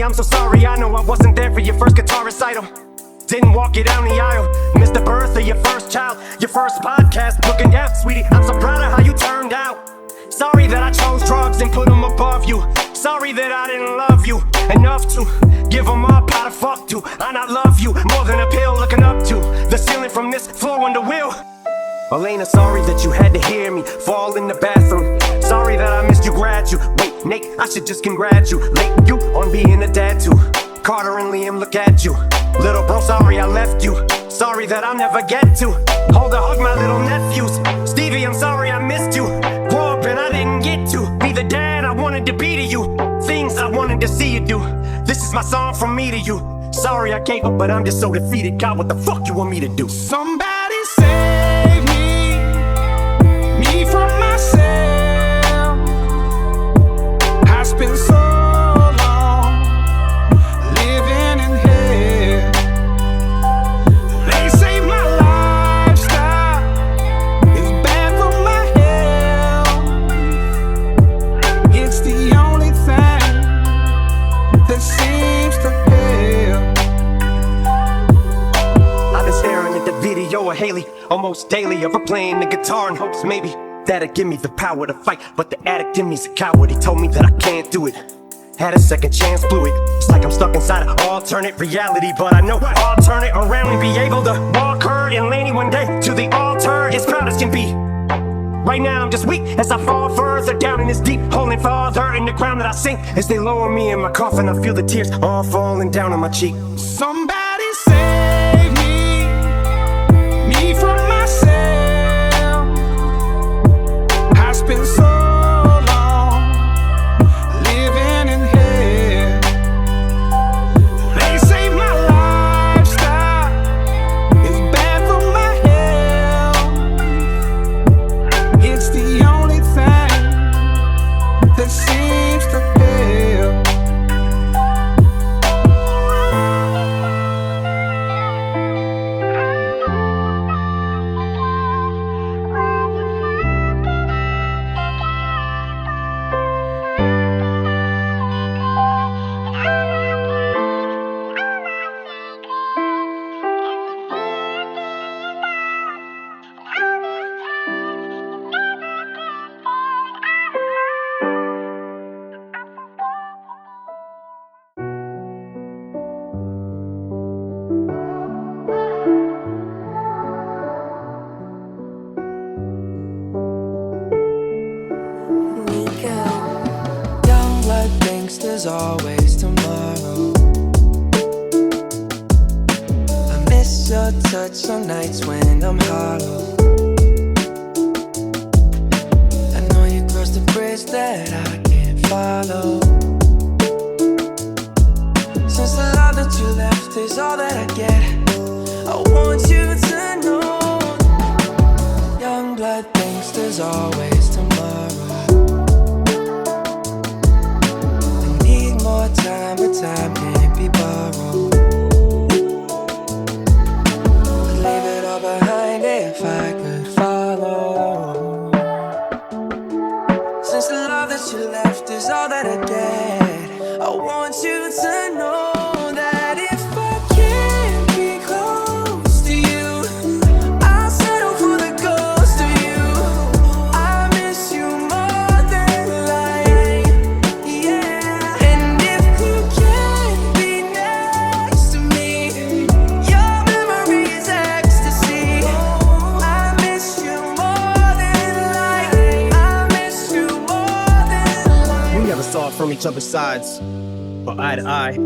I'm so sorry. I know I wasn't there for your first guitar recital. Didn't walk you down the aisle. Missed the birth of your first child. Your first podcast, looking out, sweetie. I'm so proud of how you turned out. Sorry that I chose drugs and put them above you. Sorry that I didn't love you enough to give them up how to fuck to. I not love you more than a pill looking up to the ceiling from this floor under will. Elena, sorry that you had to hear me fall in the bathroom. Sorry that I missed you graduate. Wait, Nate, I should just congratulate you on being a dad too. Carter and Liam, look at you. Little bro, sorry I left you. Sorry that I'll never get to hold or hug my little nephews. Stevie, I'm sorry I missed you. Grew up and I didn't get to be the dad I wanted to be to you. Things I wanted to see you do. This is my song from me to you. Sorry I gave up, but I'm just so defeated. God, what the fuck you want me to do? Somebody save me from myself. I spent so long living in hell. They say my lifestyle is bad for my health. It's the only thing that seems to help. I've been staring at the video of Haley almost daily, of her playing the guitar in hopes maybe that'd give me the power to fight. But the addict in me's a coward. He told me that I can't do it. Had a second chance, blew it. It's like I'm stuck inside an alternate reality, but I know I'll turn it around and be able to walk her and Laney one day to the altar as proud as can be. Right now I'm just weak as I fall further down in this deep hole and farther in the ground that I sink. As they lower me in my coffin, I feel the tears all falling down on my cheek. Somebody save me from myself. I spent so long living in hell. They say my lifestyle is bad for my health. It's the only thing that seems to help. There's always tomorrow. I miss your touch on nights when I'm hollow. I know you crossed the bridge that I can't follow. Since the love that you left is all that I get, I want you to know, young blood thinks there's always tomorrow. More time, but time can't be borrowed. I'd leave it all behind if I could follow. Since the love that you left is all that I get, I want you to know that if I can't be close to you, I'll settle for the ghost of you. I miss you more than life, yeah. And if you can't be next to me, your memory is ecstasy. I miss you more than life. I miss you more than life. We never saw it from each other's sides, but eye to eye.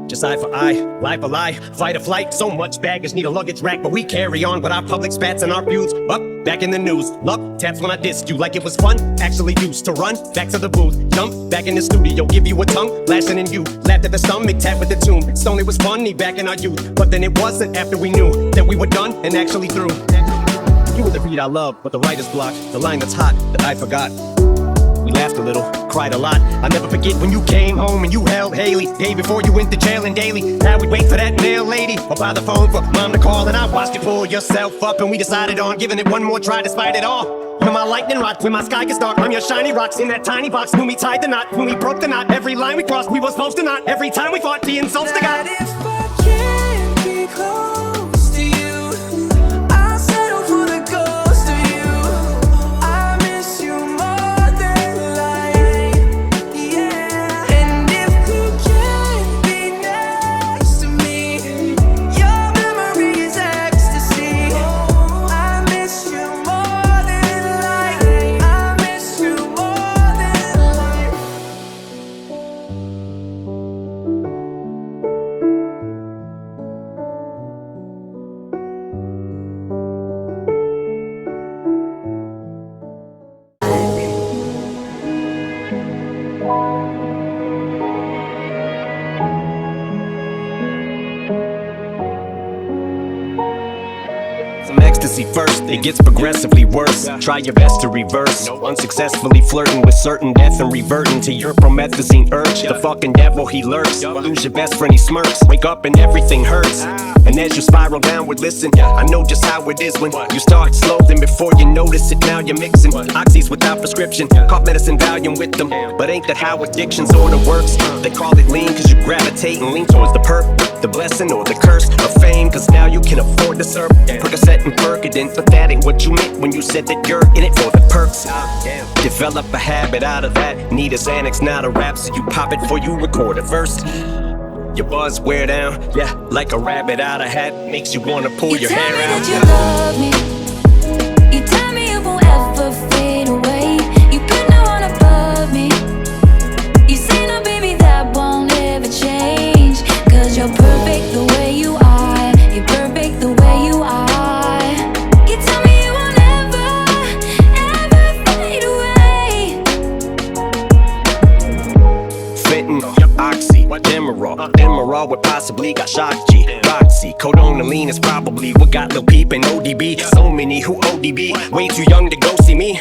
Just eye for eye, lie for lie, fight or flight. So much baggage, need a luggage rack, but we carry on with our public spats and our feuds. Up, back in the news, love taps when I dissed you like it was fun. Actually used to run back to the booth, jump back in the studio, give you a tongue lashing in you. Laughed at the stomach, tap with the tune. Stone, it was funny back in our youth, but then it wasn't after we knew that we were done and actually through. You were the beat I love, but the writer's block, the line that's hot that I forgot. We laughed a little, cried a lot. I'll never forget when you came home and you held Haley. Day before you went to jail and daily. Now we wait for that nail lady, or by the phone for mom to call. And I watched you pull yourself up, and we decided on giving it one more try despite it all. You're my lightning rod, when my sky can start. I'm your shiny rocks in that tiny box. When we tied the knot, when we broke the knot. Every line we crossed, we was supposed to not. Every time we fought, the insults to God. That if I can't be close to you, I'll settle for the ghost of you. I miss you more than life, yeah. And if you can't be next to me, your memory is ecstasy. I miss you more than life. I miss you more than life. Some ecstasy first, it gets progressively worse. Try your best to reverse. Unsuccessfully flirting with certain death and reverting to your promethazine urge. The fucking devil, he lurks. Lose your best friend, he smirks. Wake up and everything hurts. And as you spiral downward, listen, I know just how it is when you start slow, then before you notice it, now you're mixing oxys without prescription. Cough medicine, Valium with them. But ain't that how addiction sorta works? They call it lean cause you gravitate and lean towards the perk, the blessing or the curse of fame. Cause now you can afford to serve Percocet and Percodent. But that ain't what you meant when you said that you're in it for the perks. Develop a habit out of that. Need a Xanax, not a rap, so you pop it before you record a verse. Your buzz wear down, yeah, like a rabbit out of hat. Makes you wanna pull your hair out. You love me. You tell me it won't ever fade away. You put no one above me. You say no, baby, that won't ever change. Cause you're perfect the way you are. You're perfect the way you are. You tell me it won't ever, ever fade away. Fitting, Oxy, Demerol would possibly got shock G. Roxy, Codonaline is probably what got Lil Peep and ODB. So many who ODB, way too young to go see me.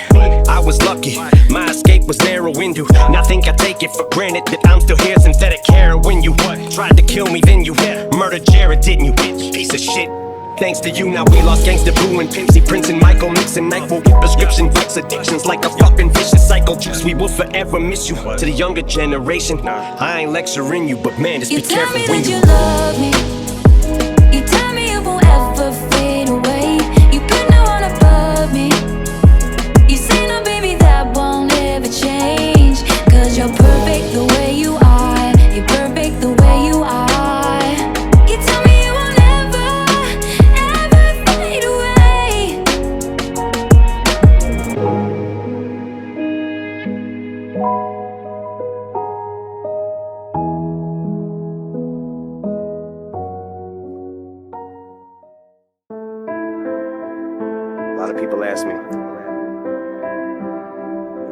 I was lucky, my escape was narrow window. Now think I take it for granted that I'm still here. Synthetic heroin, you tried to kill me, then you murdered Jared, didn't you, bitch? Piece of shit. Thanks to you, now we lost Gangsta Boo and Pimsy, Prince and Michael, mixing Nyquil with prescription vice addictions like a fucking vicious cycle. We will forever miss you. To the younger generation, I ain't lecturing you, but man, just be careful when you love me. You tell me it won't ever fade away. You put no one above me. You say no, baby, that won't ever change. Cause you're perfect the way you are. You're perfect the way you are. You tell me it won't ever, ever fade away. A lot of people ask me, am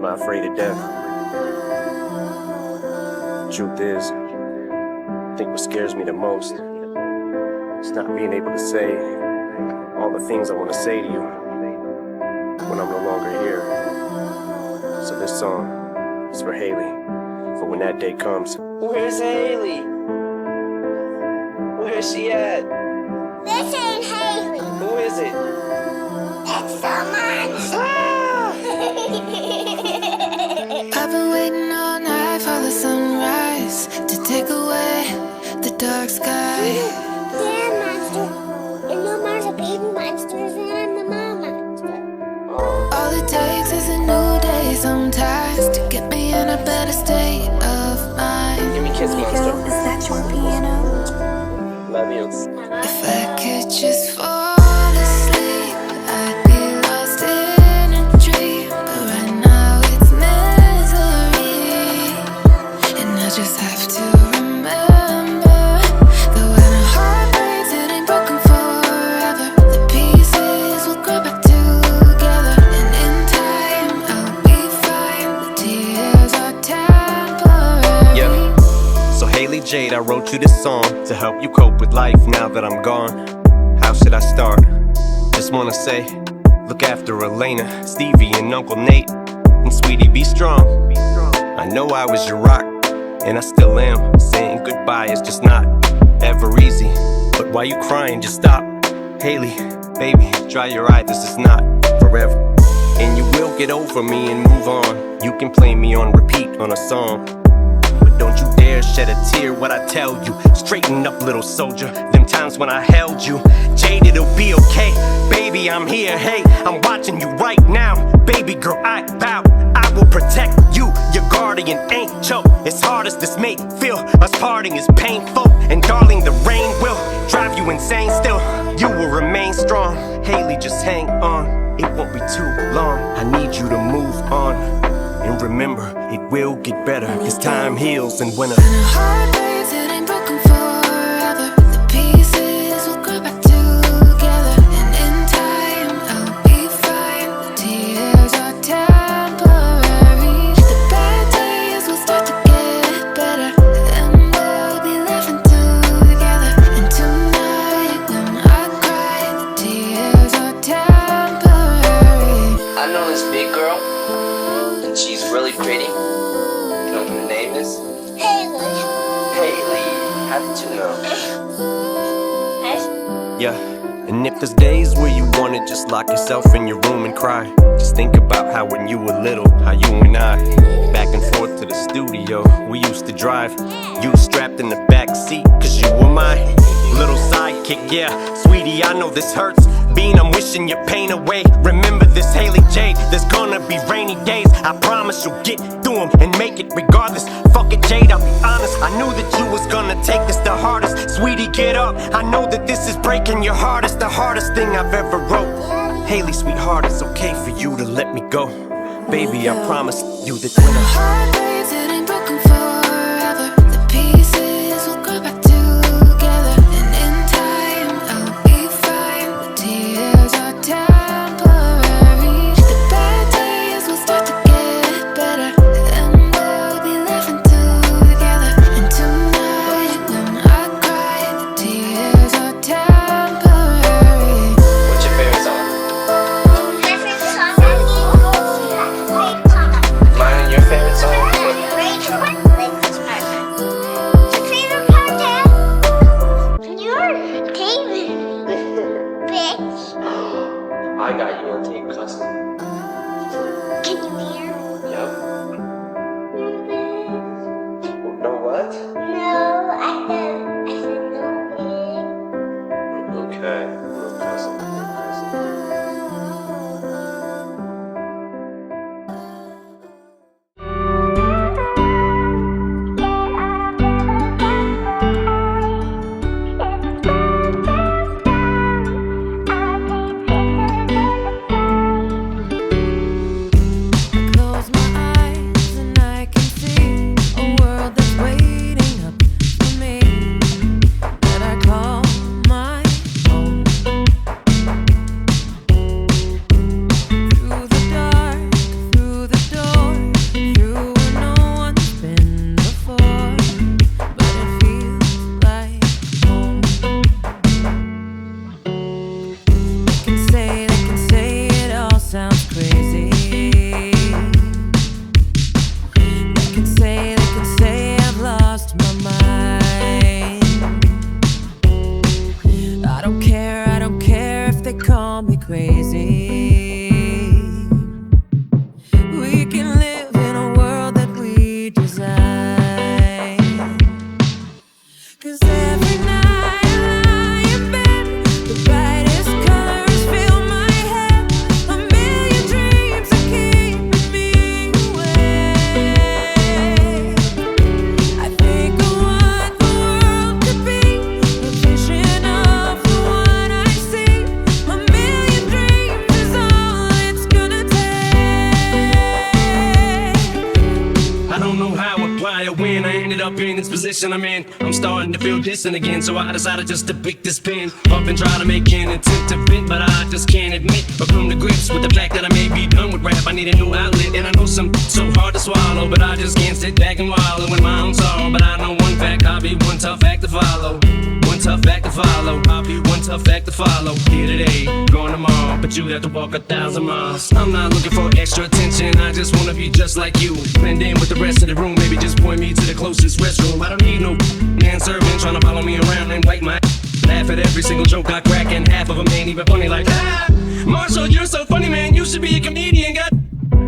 I afraid of death? Truth is, I think what scares me the most is not being able to say all the things I want to say to you when I'm no longer here. So this song is for Haley, for when that day comes. Where's Haley? Where's she at? This ain't Haley. Who is it? It's someone. I've been waiting all night for the sunrise to take away the dark sky. Dear monster, you know there's a baby monster, and I'm the mom monster. All it takes is a new day sometimes to get me in a better state of mind. Give me a kiss, monster. Is that your piano? Love you. If I could just fall asleep, I'd be lost in a dream. But right now it's misery, and I just have to remember that when a heart breaks, it ain't broken forever. The pieces will grow back together, and in time I'll be fine. The tears are temporary. Yeah. So Haley Jade, I wrote you this song to help you cope with life now that I'm gone. How should I start? Just wanna say, look after Elena, Stevie, and Uncle Nate. And sweetie, be strong. I know I was your rock, and I still am. Saying goodbye is just not ever easy. But why you crying? Just stop. Haley, baby, dry your eye, this is not forever. and you will get over me and move on. You can play me on repeat on a song, but don't you dare shed a tear what I tell you. Straighten up, little soldier, them times when I held you. Jade, it'll be okay, baby, I'm here, hey, I'm watching you right now. Baby girl, I vow, I will protect you, your guardian angel. As hard as this may feel, us parting is painful, and darling, the rain will drive you insane still. You will remain strong, Haley, just hang on, it won't be too long. I need you to move on, and remember, it will get better, cause time heals, and when a heart breaks, it ain't broken forever. The pieces will grow back together, and in time, I'll be fine. The tears are temporary. The bad days will start to get better, then we'll be laughing together. And tonight, when I cry, the tears are temporary. I know this big girl, and she's really pretty. You know what her name is? Haley. Haley. How did you know? yeah. And if there's days where you wanna just lock yourself in your room and cry, just think about how when you were little, how you and I, back and forth to the studio, we used to drive. You were strapped in the back seat, cause you were my little sidekick, yeah. Sweetie, I know this hurts. Bean, I'm wishing your pain away. Remember this, Haley Jade, there's gonna be rainy days. I promise you'll get through them and make it regardless. Fuck it, Jade, I'll be honest, I knew that you was gonna take this the hardest. Sweetie, get up, I know that this is breaking your heart. It's the hardest thing I've ever wrote. Haley, sweetheart, it's okay for you to let me go. Baby, I promise you that when I heart breaks, it ain't broken forever. The pieces will grow back together, and in time, I'll be fine. The tears are temporary. The bad days will start to get better, then we'll be laughing together. And tonight, when I cry, the tears are temporary. What's your favorite song? Mine and your favorite song? I got you on tape cussing. Can you hear? Yep. No what? No, I said no, big. Okay. No cussing. Close my eyes and I can see a world that's waiting up for me, that I call my own. Through the dark, through the door, through where no one's been before, but it feels like home. They can say it all sounds crazy. They can say I've lost my mind. I don't care if they call me crazy. We can live in a world that we design. 'Cause every night I lie in bed, the brightest colors fill my head. A million dreams are keeping me awake. I think of what the world could be, a vision of the one I see. A million dreams is all it's gonna take. I don't know how or why or when I ended up in this position I'm in. I'm starting to feel distant again, so I decided just to pick this pen up and try to make an attempt to vent, but I just can't admit or come to grips with the fact that I may be done with rap. I need a new outlet, and I know some so hard to swallow, but I just can't sit back and wallow in my own sorrow. But I know one fact, I'll be one tough act to follow. One tough act to follow. I'll be one tough act to follow. Here today, going tomorrow, but you have to walk 1,000 miles. I'm not looking for extra attention, I just wanna be just like you. Blend in with the rest of the room, maybe just point me to the closest restroom. I don't need no man serving, trying to follow me around and wipe my Laugh at every single joke I crack, and half of them ain't even funny like, ah, Marshall, you're so funny, man, you should be a comedian, God.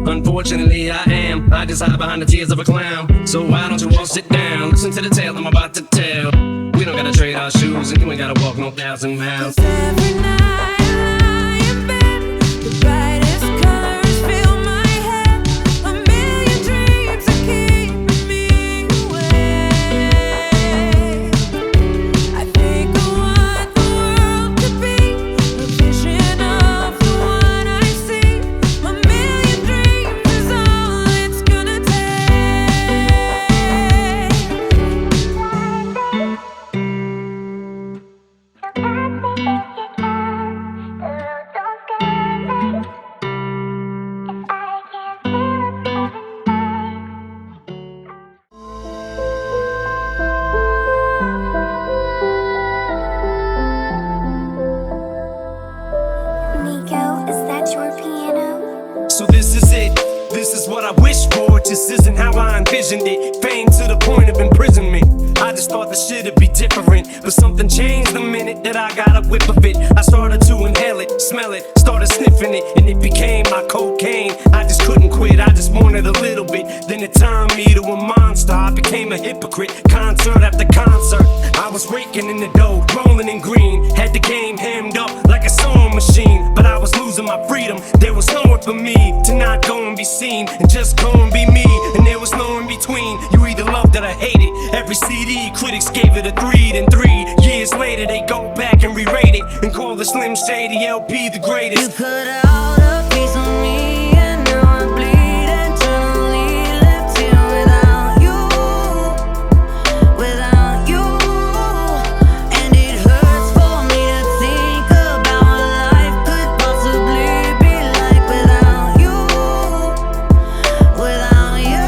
Unfortunately, I am. I just hide behind the tears of a clown. So why don't you all sit down? Listen to the tale I'm about to tell. We don't gotta trade our shoes, and you ain't gotta walk no 1,000 miles. Every night I lie in bed, the brightest colors fill my head. A million dreams are keeping me awake. I think of what the world could be, a vision of the one I see. A million dreams is all it's gonna take. Nico, is that your piano? So this is it, this is what I wish for. It just isn't how I envisioned it. Fame to the point of imprisonment. I just thought the shit'd be different, but something changed the minute that I got a whiff of it. I started to inhale it, smell it, started sniffing it, and it became my cocaine. I just couldn't quit, I just wanted a little bit. Then it turned me to a monster, I became a hypocrite. Concert after concert, I was raking in the dough, rolling in green. Had the game hemmed up like a sewing machine, but I was losing my freedom. There was nowhere for me to not go and be seen, and just go and be me, and there was no in between. You either loved it or hated. Every CD, critics gave it a 3, then 3 years later they go back and re-rate it, and call the Slim Shady LP the greatest. You cut out a piece of me, and now I bleed internally. Left here without you, without you. And it hurts for me to think about what life could possibly be like without you, without you.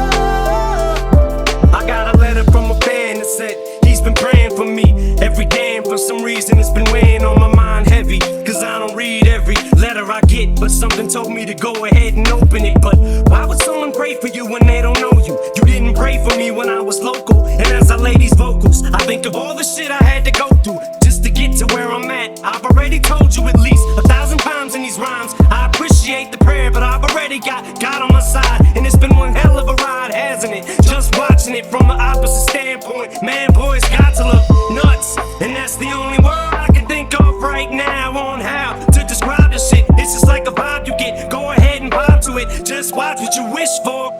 I got a letter from a fan that said he's been praying for me every day, and for some reason it's been weighing on my mind heavy. Cause I don't read every letter I get, but something told me to go ahead and open it. But why would someone pray for you when they don't know you? You didn't pray for me when I was local, and as I lay these vocals, I think of all the shit I had to go through just to get to where I'm at. I've already told you at least 1,000 times in these rhymes, I appreciate the prayer, but I've already got God on my side, and it's been one hell of a ride, hasn't it? Just watching it from the opposite standpoint. Man, boys got to look nuts, and that's the only word I can think of right now on how to describe this shit. It's just like a vibe you get. Go ahead and vibe to it. Just watch what you wish for.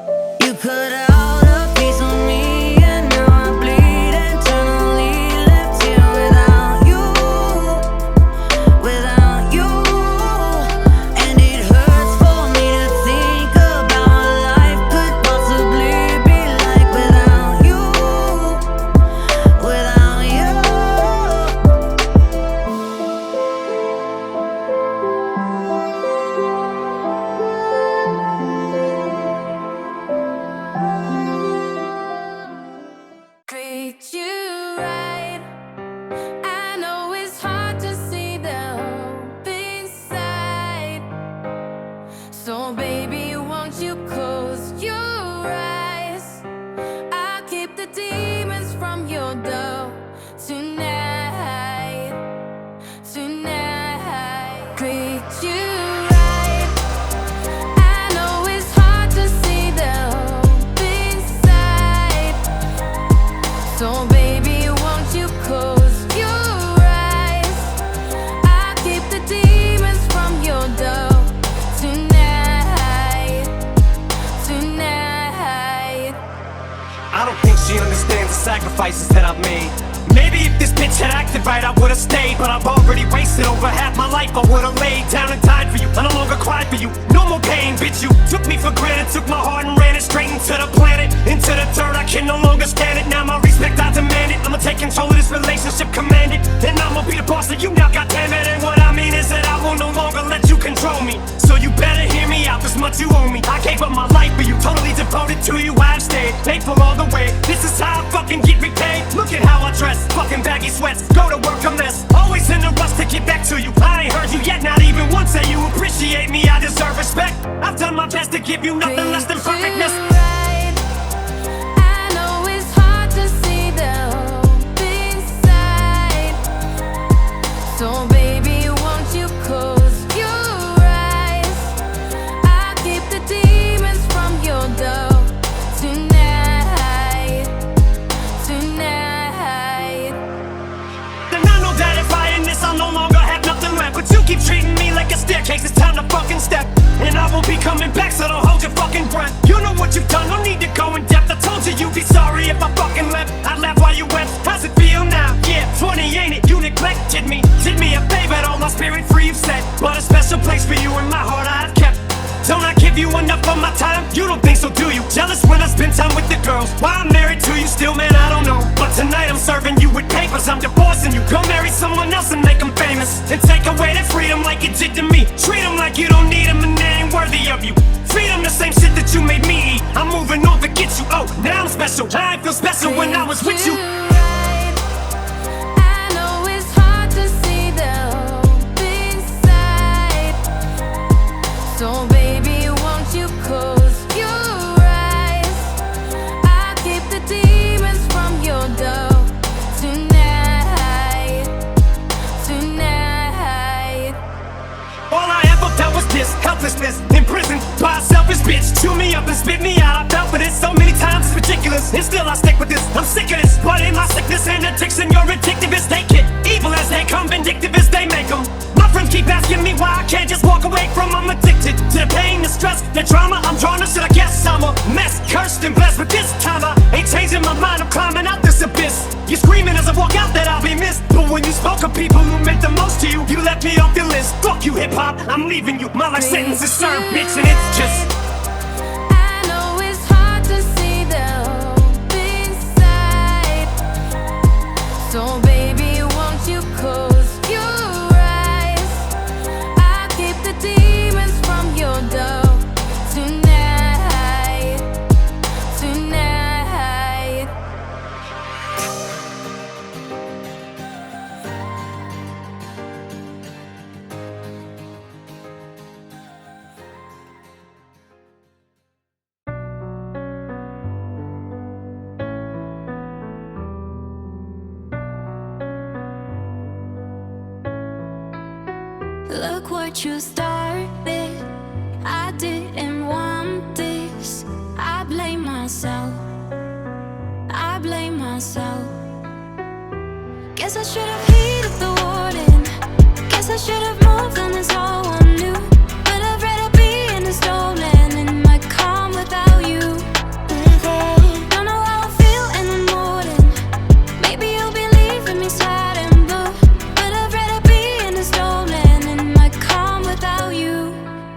You cut out a piece of me, and now I bleed internally. Left here without you, without you. And it hurts for me to think about what life could possibly be like without you, without you. Treat you right. I know it's hard to see the hope inside. So baby, won't you close your eyes? I'll keep the demons from your door tonight, tonight. Treat you right. I know it's hard to see the hope inside. So baby, won't you close your eyes? I'll keep the demons from your door tonight, tonight. I don't think she understands the sacrifices that I've made. Maybe if this bitch had acted right, I would've stayed, but I've already wasted over half my life. I would've laid down and died for you. I no longer cry for you. No more pain, bitch. You took me for granted, took my heart and ran it straight into the planet, into the dirt. I can no longer stand it. Now my respect, I demand it. I'ma take control of this relationship, command it, and I'ma be the boss of you now. Goddamn it! And what I mean is that I will no longer let you control me. So you better hear me out. This much you owe me. I gave up my life for you, totally devoted to you. I've stayed faithful all the way. This is how I fucking get repaid. Look at how I dress, fucking baggy sweats. Go to work a mess, always in a rush to get back to you. I ain't heard you yet, not even once say you appreciate me. I deserve respect. I've done my best to give you nothing less than perfectness. Right. I know it's hard to see the hope inside. place for you in my heart I've kept. Don't I give you enough of my time? You don't think so, do you? Jealous when I spend time with the girls. Why I'm married to you still, man, I don't know. But tonight I'm serving you with papers, I'm divorcing you. Go marry someone else and make them famous. And take away that freedom like you did to me. Treat them like you don't need them and they ain't worthy of you. Feed them the same shit that you made me eat. I'm moving on to get you, oh, now I'm special. I ain't feel special when I was with you. So baby, won't you close your eyes? I'll keep the demons from your door tonight, tonight. All I ever felt was this, helplessness, imprisoned by a selfish bitch. Chew me up and spit me out, I fell for this so many times, it's ridiculous. And still I stick with this, I'm sick of this. But in my sickness and addiction, you're addictive as they get. Evil as they come, vindictive as they make them. My friends keep asking me why I can't just walk away from them. I'm addicted to the pain, the stress, the drama. I'm drawn to shit, I guess I'm a mess. Cursed and blessed, but this time I ain't changing my mind. I'm climbing out this abyss. You're screaming as I walk out that I'll be missed. But when you spoke of people who meant the most to you, you left me off your list. Fuck you, hip-hop, I'm leaving you. My life sentence is served, bitch, and it's just... I know it's hard to see the hope inside. So baby, won't you close your eyes? I'll keep the demons from your door tonight, tonight. Look what you started. I didn't want this. I blame myself. I blame myself. Guess I should have heeded the warning. Guess I should have moved on, it's all I knew. But I've read a being stolen in my calm without you. Don't know how I feel in the morning. Maybe you'll be leaving me sad and blue. But I've read a being stolen in my calm without you,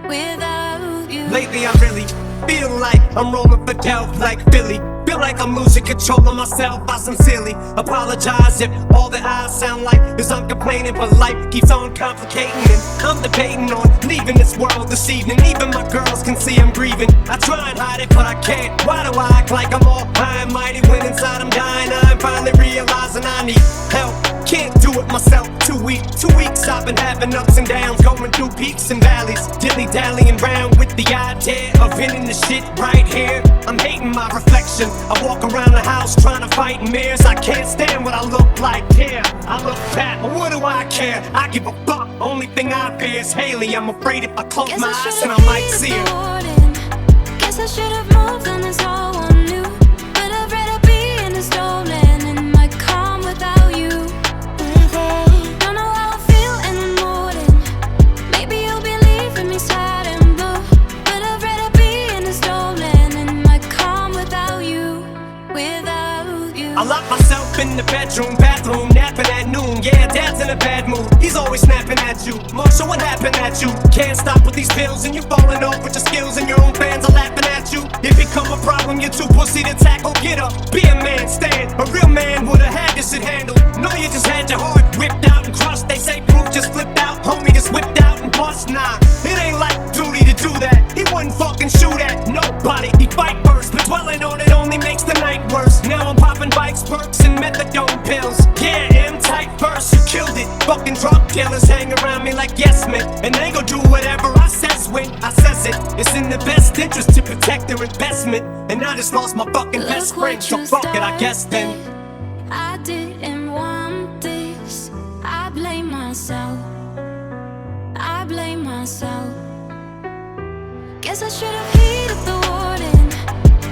without you. Lately I really feel like I'm rolling for Delph like Billy. Feel like I'm losing control of myself. I sincerely apologize if all that I sound like is I'm complaining. But life keeps on complicating and I'm debating on leaving this world this evening. Even my girls can see I'm grieving. I try and hide it but I can't. Why do I act like I'm all high and mighty when inside I'm dying? I'm finally realizing I need help. Can't do it myself, too weak. 2 weeks I've been having ups and downs, going through peaks and valleys, dilly-dallying round with the idea of ending the shit right here. I'm hating my reflection. I walk around the house trying to fight mirrors. I can't stand what I look like. Yeah, I look fat, but what do I care? I give a fuck. Only thing I fear is Haley. I'm afraid if I close my eyes and I might see her. Guess I should have moved on, it's all I knew. But I've read a being stolen in my calm without you. Don't know how I feel in the morning. Maybe you'll be leaving me sad and blue. But I've read a being stolen in my calm without you, without you. I lock myself in the bathroom, napping at noon. Yeah, Dad's in a bad mood, he's always snapping at you. Marshall, what happened at you? Can't stop with these pills and you falling off with your skills and your own fans are laughing at you. It become a problem, you're too pussy to tackle. Get up, be a man, stand. A real man would've had this shit handled. No, you just had your heart ripped out and crushed. They say proof just flipped out, homie just whipped out and bust. Nah, it ain't like duty to do that. He wouldn't fucking shoot at nobody. He fight first, but dwelling on it only makes the night worse. Now I'm popping bikes, perks, and methadone pills. Yeah, M-type first, you killed it. Fucking drug dealers hang around me like yes men, and they gon' do whatever I says when I says it. It's in the best interest to protect their investment, and I just lost my fucking best friend, so fuck it, I guess then. I didn't want this. I blame myself. I blame myself. Guess I should have heeded the warning.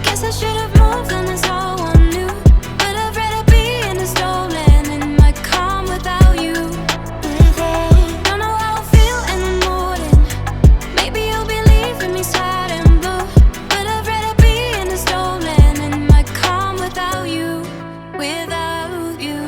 Guess I should have moved on, it's all I knew. But I've read a being stolen in my calm without you. Don't know how I feel in the morning. Maybe you'll be leaving me sad and blue. But I've read a being stolen in my calm without you, without you.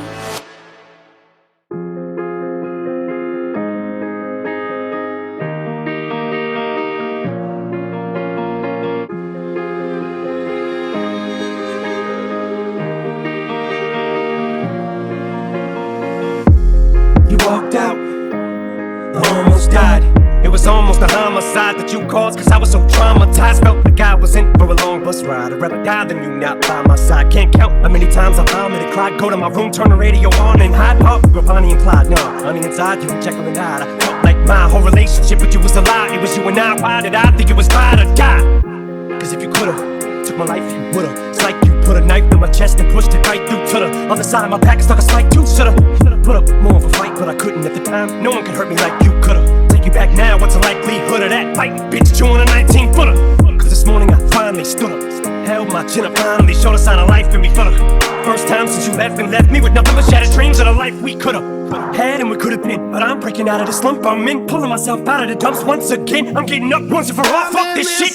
suicide that you caused, cause I was so traumatized. Felt like I was in for a long bus ride. I'd rather die than you not by my side. Can't count how many times I vomited, cried. Go to my room, turn the radio on and hide. Oh, we're Bonnie and Clyde. No, on the inside, you were Jekyll and Hyde. I felt like my whole relationship with you was a lie. It was you and I. Why did I think it was right or die? Cause if you could've took my life, you would've. It's like you put a knife in my chest and pushed it right through to the other side of my back. It's like a spike too. Should've put up more of a fight, but I couldn't at the time. No one could hurt me like you could've. Take you back now, what's the likelihood of that fight? Bitch, you on a 19-footer. Cause this morning I finally stood up, held my chin up, finally showed a sign of life in me for the first time since you left and left me with nothing but shattered dreams of the life we could've had and we could've been. But I'm breaking out of the slump I'm in, pulling myself out of the dumps once again. I'm getting up once and for all. Fuck this shit.